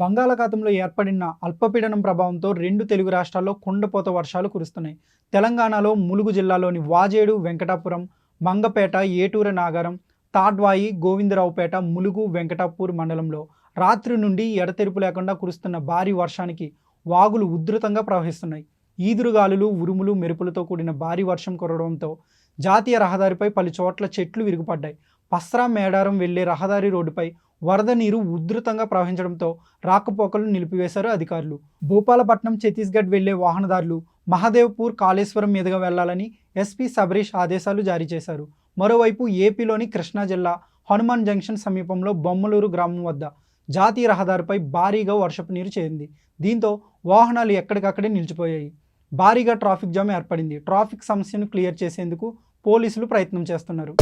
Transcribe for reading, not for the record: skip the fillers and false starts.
బంగాళాఖాతంలో ఏర్పడిన అల్పపీడనం ప్రభావంతో రెండు తెలుగు రాష్ట్రాల్లో కుండపోత వర్షాలు కురుస్తున్నాయి. తెలంగాణలో ములుగు జిల్లాలోని వాజేడు, వెంకటాపురం, మంగపేట, ఏటూరు నాగారం, తాడ్వాయి, గోవిందరావుపేట, ములుగు, వెంకటాపూర్ మండలంలో రాత్రి నుండి ఎడతెరిపి లేకుండా కురుస్తున్న భారీ వర్షానికి వాగులు ఉధృతంగా ప్రవహిస్తున్నాయి. ఈదురుగాలులు, ఉరుములు, మెరుపులతో కూడిన భారీ వర్షం కురవడంతో జాతీయ రహదారిపై పలు చోట్ల చెట్లు విరిగిపడ్డాయి. పస్రా, మేడారం వెళ్లే రహదారి రోడ్డుపై వరద నీరు ఉధృతంగా ప్రవహించడంతో రాకపోకలు నిలిపివేశారు అధికారులు. భూపాలపట్నం, ఛత్తీస్గఢ్ వెళ్లే వాహనదారులు మహదేవ్పూర్, కాళేశ్వరం మీదుగా వెళ్లాలని ఎస్పీ సబరీష్ ఆదేశాలు జారీ చేశారు. మరోవైపు ఏపీలోని కృష్ణా జిల్లా హనుమాన్ జంక్షన్ సమీపంలో బొమ్మలూరు గ్రామం వద్ద జాతీయ రహదారిపై భారీగా వర్షపు నీరు చేరింది. దీంతో వాహనాలు ఎక్కడికక్కడే నిలిచిపోయాయి. భారీగా ట్రాఫిక్ జామ్ ఏర్పడింది. ట్రాఫిక్ సమస్యను క్లియర్ చేసేందుకు పోలీసులు ప్రయత్నం చేస్తున్నారు.